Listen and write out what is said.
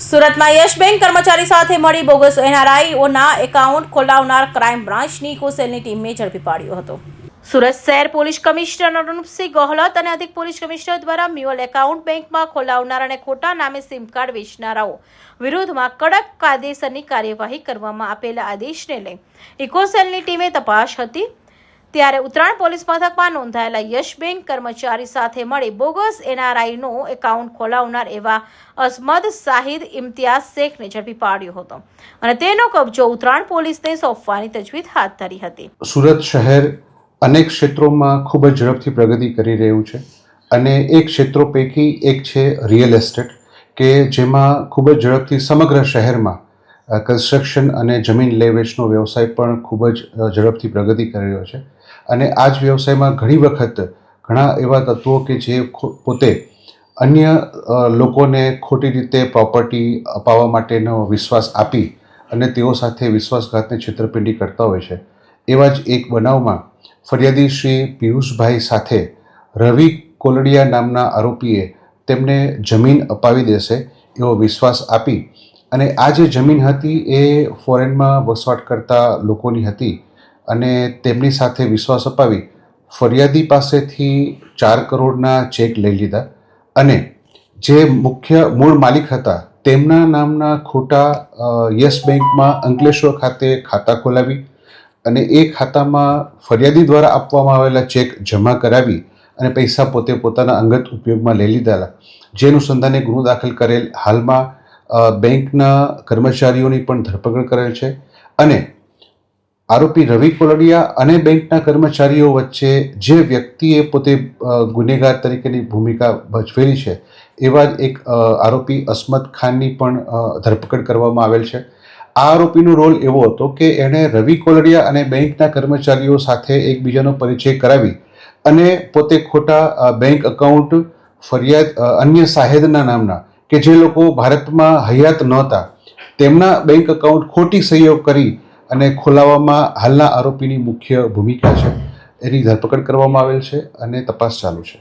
સુરતમાં yes bank કર્મચારી સાથે મળી બોગસ એનઆરઆઈઓના એકાઉન્ટ ખોલાવનાર ક્રાઇમ બ્રાન્ચની કોસેલની ટીમને ઝડપી પાડ્યો હતો. સુરત શહેર પોલીસ કમિશનર અનુપસિંહ ગોહલત અને અધિક પોલીસ કમિશનર દ્વારા મ્યુઅલ એકાઉન્ટ બેંકમાં ખોલાવનાર અને ખોટા નામે સિમ કાર્ડ વેચનારાઓ વિરુદ્ધમાં કડક કાયદેસરની કાર્યવાહી કરવામાં આપેલા આદેશને લઈ ઇકોસેલની ટીમે તપાસ હતી. ત્યારે ઉત્તરાયણ પોલીસ મથકમાં નોંધાયેલા યશ બેંક કર્મચારી સાથે મળી બોગસ એનઆરઆઈનો એકાઉન્ટ ખોલાવનાર એવા અસમદ શાહિદ ઇમ્તિયાઝ શેખને ઝડપી પાડ્યો હતો અને તેનો કબજો ઉત્તરાયણ પોલીસને સોંપવાની તજવીજ હાથ ધરી હતી. સુરત શહેર અનેક ક્ષેત્રોમાં ખૂબ જ ઝડપથી પ્રગતિ કરી રહ્યું છે અને એ ક્ષેત્રો પૈકી એક છે રિયલ એસ્ટેટ, કે જેમાં ખૂબ જ ઝડપથી સમગ્ર શહેરમાં કન્સ્ટ્રક્શન અને જમીન લે વેચનો વ્યવસાય પણ ખૂબ જ ઝડપથી પ્રગતિ કરી રહ્યો છે. અને આ જ વ્યવસાયમાં ઘણી વખત ઘણા એવા તત્વો કે જે પોતે અન્ય લોકોને ખોટી રીતે પ્રોપર્ટી અપાવવા માટેનો વિશ્વાસ આપી અને તેઓ સાથે વિશ્વાસઘાતની છેતરપિંડી કરતા હોય છે. એવા જ એક બનાવમાં ફરિયાદી શ્રી પિયુષભાઈ સાથે રવિ કોલડિયા નામના આરોપીએ તેમને જમીન અપાવી દેશે એવો વિશ્વાસ આપી અને આ જે જમીન હતી એ ફોરેનમાં વસવાટ કરતા લોકોની હતી અને તેમની સાથે વિશ્વાસ અપાવી ફરિયાદી પાસેથી 4 કરોડના ચેક લઈ લીધા અને જે મુખ્ય મૂળ માલિક હતા તેમના નામના ખોટા યસ બેંકમાં અંકલેશ્વર ખાતે ખાતા ખોલાવી અને એ ખાતામાં ફરિયાદી દ્વારા આપવામાં આવેલા ચેક જમા કરાવી અને પૈસા પોતે પોતાના અંગત ઉપયોગમાં લઈ લીધેલા. જે અનુસંધાને ગુનો દાખલ કરેલ. હાલમાં બેંકના કર્મચારીઓની પણ ધરપકડ કરેલ છે અને આરોપી રવિ કોલડિયા અને બેંકના કર્મચારીઓ વચ્ચે જે વ્યક્તિએ પોતે ગુનેગાર તરીકેની ભૂમિકા ભજવેલી છે એવા જ એક આરોપી અસમદ ખાનની પણ ધરપકડ કરવામાં આવેલ છે. આ આરોપીનો રોલ એવો હતો કે એણે રવિ કોલડિયા અને બેંકના કર્મચારીઓ સાથે એકબીજાનો પરિચય કરાવી અને પોતે ખોટા બેંક અકાઉન્ટ અન્ય શાહિદના નામના કે જે લોકો ભારતમાં હયાત નહોતા તેમના બેંક અકાઉન્ટ ખોટી સહીઓ કરી અને ખોલાવવામાં હાલના આરોપીની મુખ્ય ભૂમિકા છે. એની ધરપકડ કરવામાં આવેલ છે અને તપાસ ચાલુ છે.